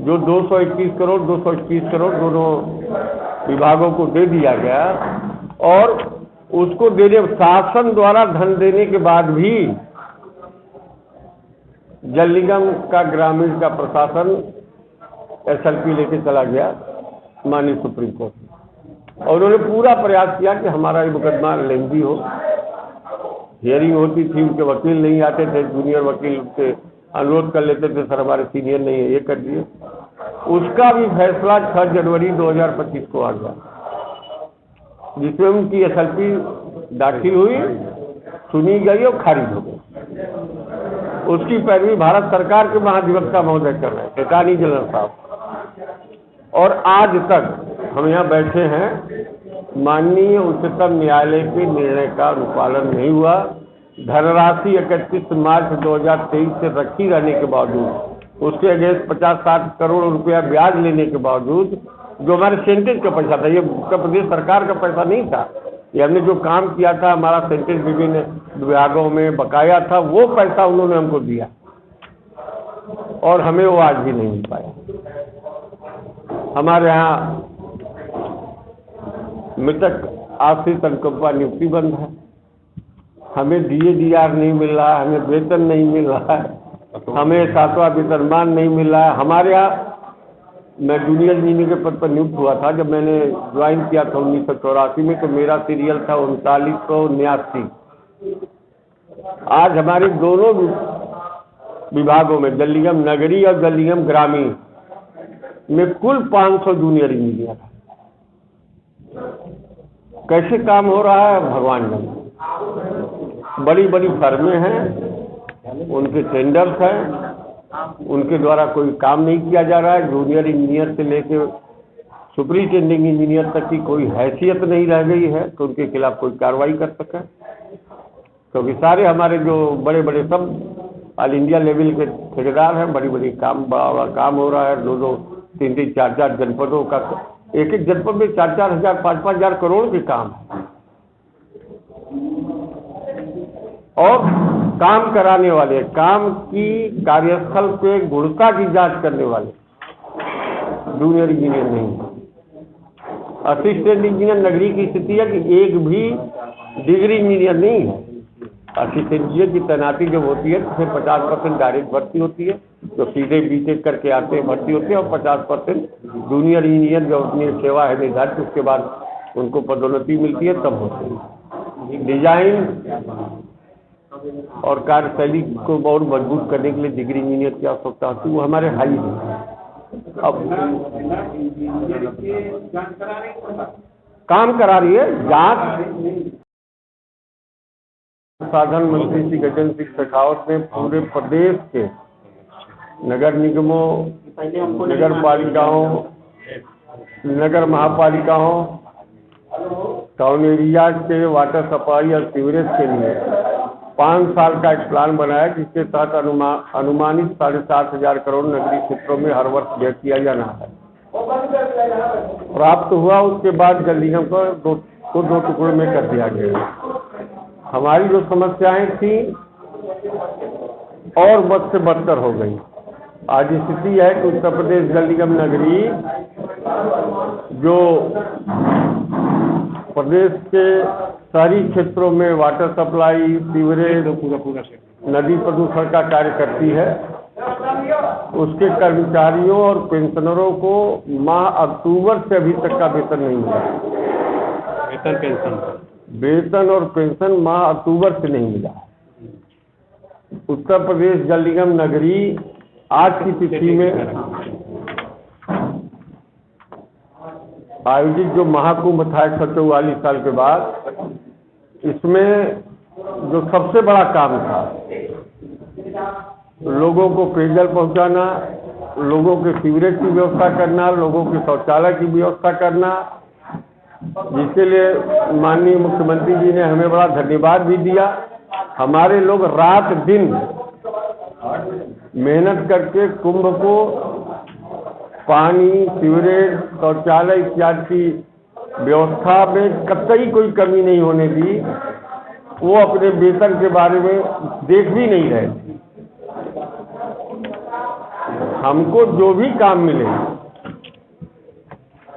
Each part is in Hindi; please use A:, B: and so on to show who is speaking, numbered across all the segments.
A: जो 221 करोड़ 221 करोड़ दोनों विभागों को दे दिया गया, और उसको देने शासन द्वारा धन देने के बाद भी जल निगम का ग्रामीण का प्रशासन SLP लेके चला गया माननीय सुप्रीम कोर्ट में, और उन्होंने पूरा प्रयास किया कि हमारा ये मुकदमा लेंदी हो। हियरिंग होती थी, उनके वकील नहीं आते थे, जूनियर वकील से अनुरोध कर लेते थे, सर हमारे सीनियर नहीं है, ये कर दिए। उसका भी फैसला 6 जनवरी 2025 को आ गया, जिसमें उनकी SLP दाखिल हुई, सुनी गई और खारिज हो गई। उसकी पैरवी भारत सरकार के महाधिवक्ता महोदय कर रहे हैं, अटॉर्नी जनरल साहब, और आज तक हम यहाँ बैठे हैं, माननीय उच्चतम न्यायालय के निर्णय का अनुपालन नहीं हुआ। धनराशि 31 मार्च 2023 से रखी रहने के बावजूद, उसके अगेंस्ट 50-60 करोड़ रुपया ब्याज लेने के बावजूद, जो हमारे सेंटेज का पैसा था, ये उत्तर प्रदेश सरकार का पैसा नहीं था, ये हमने जो काम किया था, हमारा सेंटेज विभिन्न विभागों में बकाया था, वो पैसा उन्होंने हमको दिया, और हमें वो आज भी नहीं मिल पाया। हमारे यहाँ मृतक आश्रित अनुकंपा नियुक्ति बंद है, हमें DAR नहीं मिल रहा है, हमें वेतन नहीं मिल रहा है, हमें 7वां वेतनमान नहीं मिल रहा है। हमारे यहाँ, मैं जूनियर इंजीनियर के पद पर नियुक्त हुआ था, जब मैंने ज्वाइन किया था 1984 में, तो मेरा सीरियल था 3989। आज हमारे दोनों विभागों में, जल निगम नगरी और जल निगम ग्रामीण में, कुल 500 जूनियर इंजीनियर है। कैसे काम हो रहा है भगवान जाने। बड़ी बड़ी फर्में हैं, उनके टेंडर्स हैं, उनके द्वारा कोई काम नहीं किया जा रहा है। जूनियर इंजीनियर से लेकर सुपरिटेंडिंग इंजीनियर तक की कोई हैसियत नहीं रह गई है तो उनके खिलाफ कोई कार्रवाई कर सके, क्योंकि सारे हमारे जो बड़े बड़े सब ऑल इंडिया लेवल के ठेकेदार हैं। बड़ी बड़ी बड़ा काम हो रहा है, 2-2, 3-3, 4-4 जनपदों का, एक एक जनपद में 4-4 हजार 5-5 हजार करोड़ के काम है, और काम कराने वाले, काम की कार्यस्थल पे गुणवत्ता की जांच करने वाले जूनियर इंजीनियर नहीं। असिस्टेंट इंजीनियर नगरी की स्थिति है कि एक भी डिग्री इंजीनियर नहीं है। असिस्टेंट इंजीनियर की तैनाती जब होती है तो 50% डायरेक्ट भर्ती होती है, जो सीधे BTech करके आते हैं भर्ती होते हैं, और 50% जूनियर इंजीनियर जो अपनी सेवा है निर्धारित, उसके बाद उनको पदोन्नति मिलती है, तब होती है। डिजाइन और कार्यशैली को बहुत मजबूत करने के लिए डिग्री इंजीनियर की आवश्यकता होती है, वो हमारे हाई है। अब काम करा रही है जांच। साधन मंत्री श्री गजेंद्र सिंह शेखावत ने पूरे प्रदेश के नगर निगमों, नगर पालिकाओं, नगर महापालिकाओं, टाउन एरिया के वाटर सप्लाई और सीवरेज के लिए 5 साल का एक प्लान बनाया, जिसके तहत अनुमानित 7,500 करोड़ नगरीय क्षेत्रों में हर वर्ष व्यय किया जाना है। प्राप्त हुआ, उसके बाद जल निगम को दो टुकड़ों में कर दिया गया। हमारी जो समस्याएं थी और बद से बदतर हो गई। आज स्थिति है कि उत्तर प्रदेश जल निगम नगरी जो प्रदेश के शहरी क्षेत्रों में वाटर सप्लाई, सीवरेज, नदी प्रदूषण का कार्य करती है, उसके कर्मचारियों और पेंशनरों को माह अक्टूबर से अभी तक का वेतन नहीं मिला। वेतन और पेंशन माह अक्टूबर से नहीं मिला। उत्तर प्रदेश जल निगम नगरी आज की तिथि में आयोजित जो महाकुंभ था 144 साल के बाद, इसमें जो सबसे बड़ा काम था, लोगों को पेयजल पहुंचाना, लोगों के सीवरेज की व्यवस्था करना, लोगों के शौचालय की व्यवस्था करना, जिसके लिए माननीय मुख्यमंत्री जी ने हमें बड़ा धन्यवाद भी दिया। हमारे लोग रात दिन मेहनत करके कुंभ को पानी, सीवरेज, शौचालय इत्यादि की व्यवस्था में कतई कोई कमी नहीं होने दी। वो अपने वेतन के बारे में देख भी नहीं रहे थे। हमको जो भी काम मिले,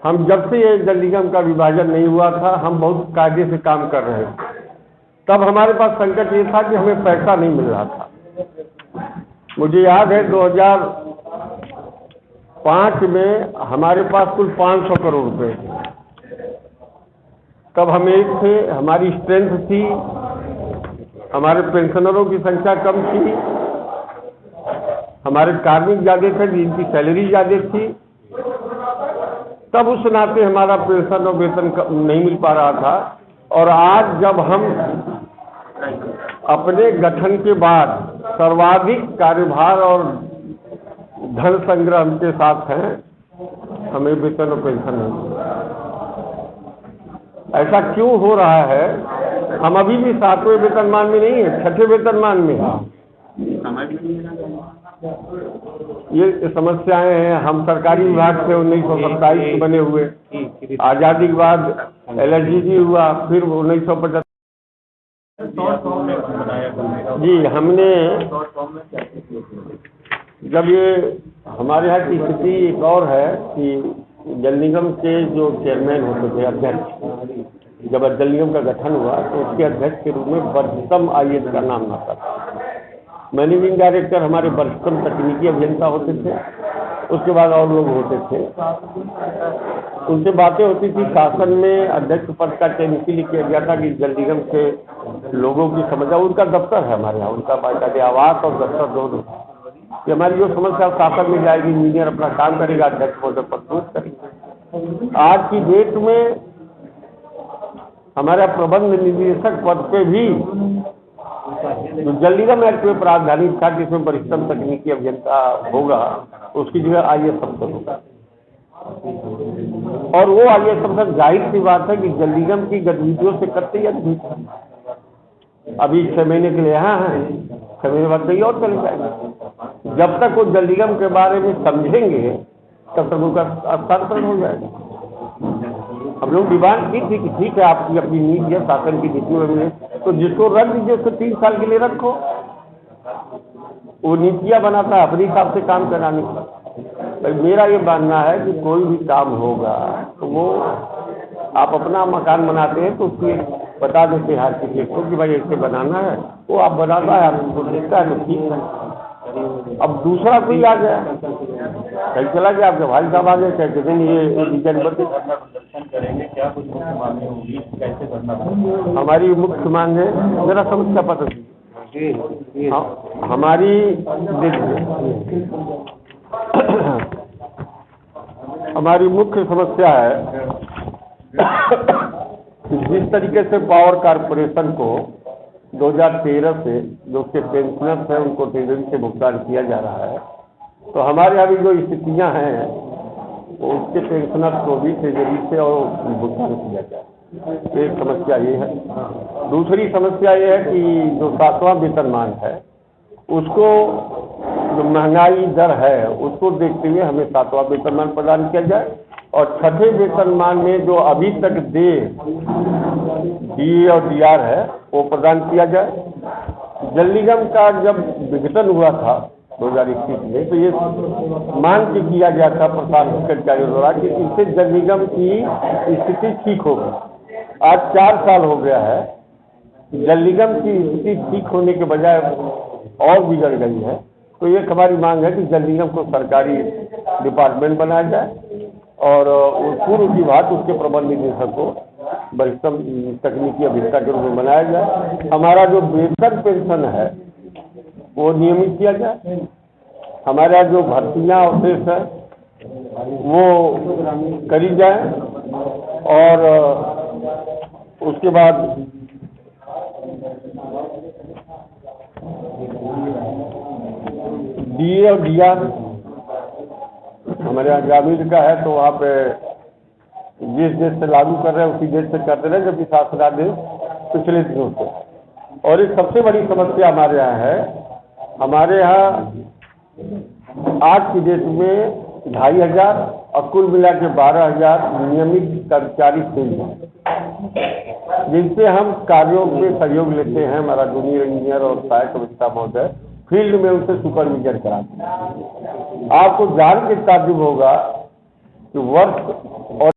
A: हम जब से ये जल निगम का विभाजन नहीं हुआ था, हम बहुत कायदे से काम कर रहे थे। तब हमारे पास संकट ये था कि हमें पैसा नहीं मिल रहा था। मुझे याद है 2005 में हमारे पास कुल 500 करोड़ रुपए थे। तब हम एक थे, हमारी स्ट्रेंथ थी, हमारे पेंशनरों की संख्या कम थी, हमारे कार्मिक ज़्यादा थे जिनकी सैलरी ज़्यादा थी। तब उस नाते हमारा पेंशन और वेतन नहीं मिल पा रहा था। और आज जब हम अपने गठन के बाद सर्वाधिक कार्यभार और धन संग्रह के साथ हैं, हमें वेतन और पेंशन नहीं मिल रहा। ऐसा क्यों हो रहा है? हम अभी भी 7वें वेतनमान में नहीं है, 6ठे वेतनमान में है। ये समस्याएं हैं। हम सरकारी विभाग से 1927 से बने हुए, आज़ादी के बाद LSG हुआ, फिर 1975 जी हमने, जब ये हमारे यहाँ की स्थिति एक और है कि जल निगम के जो चेयरमैन होते थे, अध्यक्ष, जब जल निगम का गठन हुआ तो उसके अध्यक्ष के रूप में वरिष्ठतम IAS का नाम आता था। मैनेजिंग डायरेक्टर हमारे वरिष्ठतम तकनीकी अभियंता होते थे, उसके बाद और लोग होते थे। उनसे बातें होती थी। शासन में अध्यक्ष पद का चयन इसीलिए किया गया था कि जल निगम के लोगों की समस्या, उनका दफ्तर है हमारे यहाँ, उनका बाकायदे आवास और दफ्तर दोनों, कि हमारी जो समस्या शासन में जाएगी, इंजीनियर अपना काम करेगा, अध्यक्ष महोदय प्रस्तुत करेंगे। आज की डेट में हमारा प्रबंध निदेशक पद पे भी जो जल निगम एक्ट में प्रावधानित था कि इसमें वरिष्ठतम तकनीकी अभियंता होगा, उसकी जगह IAS अफसर होगा। और वो IAS अफसर, जाहिर सी बात है कि जल निगम की गतिविधियों से कतई अद्भुत है। अभी 6 महीने के लिए यहाँ है, 6 महीने बाद कहीं और चले जाएंगे। जब तक वो जल निगम के बारे में समझेंगे तब तक उनका हस्तांतरण हो जाएगा। हम लोग डिमांड की थी कि ठीक है, आपकी अपनी नीति है, शासन की नीति में, तो जिसको रख दीजिए उसको 3 साल के लिए रखो। वो नीतियाँ बनाता है अपने हिसाब से काम कराने का। तो मेरा ये मानना है कि कोई भी काम होगा तो वो आप अपना मकान बनाते हैं तो उसकी बता देते हैं आर्किटेक्ट को कि भाई ऐसे बनाना है, वो आप बनाता है, आपको देखता है तो ठीक है। अब दूसरा कोई आ गया, कहीं चला गया, आपके भाई साहब आ गए, कहते दिन ये डिजाइन बदल करेंगे, क्या कुछ मुख्य मांगे होगी, कैसे करना? हमारी मुख्य मांग है, मेरा समस्या पता थी। हमारी हमारी मुख्य समस्या है जिस तरीके से पावर कारपोरेशन को 2013 से जो उसके पेंशनर्स हैं उनको तेजी से भुगतान किया जा रहा है, तो हमारे यहाँ भी जो स्थितियाँ हैं वो उसके पेंशनर्स को भी तेजी से और भुगतान किया जाए। एक समस्या ये है। दूसरी समस्या ये है कि जो 7वां वेतनमान है उसको, जो महंगाई दर है उसको देखते हुए हमें 7वां वेतनमान प्रदान किया जाए, और 6ठे वेतनमान में जो अभी तक DA और DR है वो प्रदान किया जाए। जल निगम का जब विघटन हुआ था 2021 में, तो ये मांग के किया गया था प्रशासनिक अधिकारियों द्वारा कि इससे जल निगम की स्थिति ठीक होगी। आज 4 साल हो गया है, जल निगम की स्थिति ठीक होने के बजाय और बिगड़ गई है। तो ये हमारी मांग है कि जल निगम को सरकारी डिपार्टमेंट बनाया जाए और पूर्व विभाग उसके प्रबंध निदेशक को वरिष्ठतम तकनीकी अभियंता के रूप में बनाया जाए। हमारा जो वेतन पेंशन है वो नियमित किया जाए। हमारा जो भर्तियाँ अवशेष है वो करी जाए, और उसके बाद DA और DR हमारे यहाँ ग्रामीण का है तो वहाँ पे जिस देश से लागू कर रहे हैं उसी देश से करते रहे, जबकि शासनादेश पिछले दिनों से। और एक सबसे बड़ी समस्या हमारे यहाँ है, हमारे यहाँ आज की डेट में 2500 और कुल मिला के 12000 नियमित कर्मचारी थे, जिनसे हम कार्यों में सहयोग लेते हैं। हमारा जूनियर इंजीनियर और सहायक अभियंता महोदय फील्ड में उसे सुपरविजन कराते हैं। आपको जान के ताज्जुब होगा कि वर्ष और